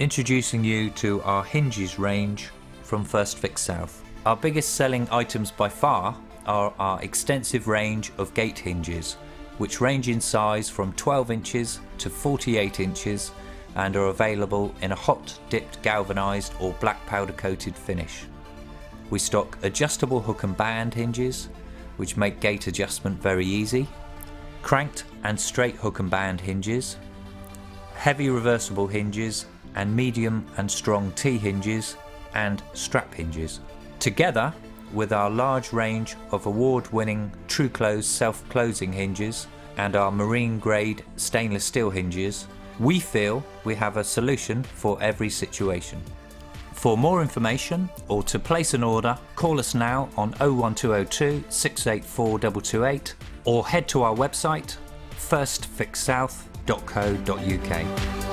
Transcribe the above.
Introducing you to our hinges range from First Fix South. Our biggest selling items by far are our extensive range of gate hinges, which range in size from 12 inches to 48 inches and are available in a hot dipped galvanised or black powder coated finish. We stock adjustable hook and band hinges, which make gate adjustment very easy, cranked and straight hook and band hinges, heavy reversible hinges, and medium and strong T-hinges and strap hinges. Together with our large range of award-winning tru-close self-closing hinges and our marine grade stainless steel hinges, we feel we have a solution for every situation. For more information or to place an order, call us now on 01202 684 228 or head to our website firstfixsouth.co.uk.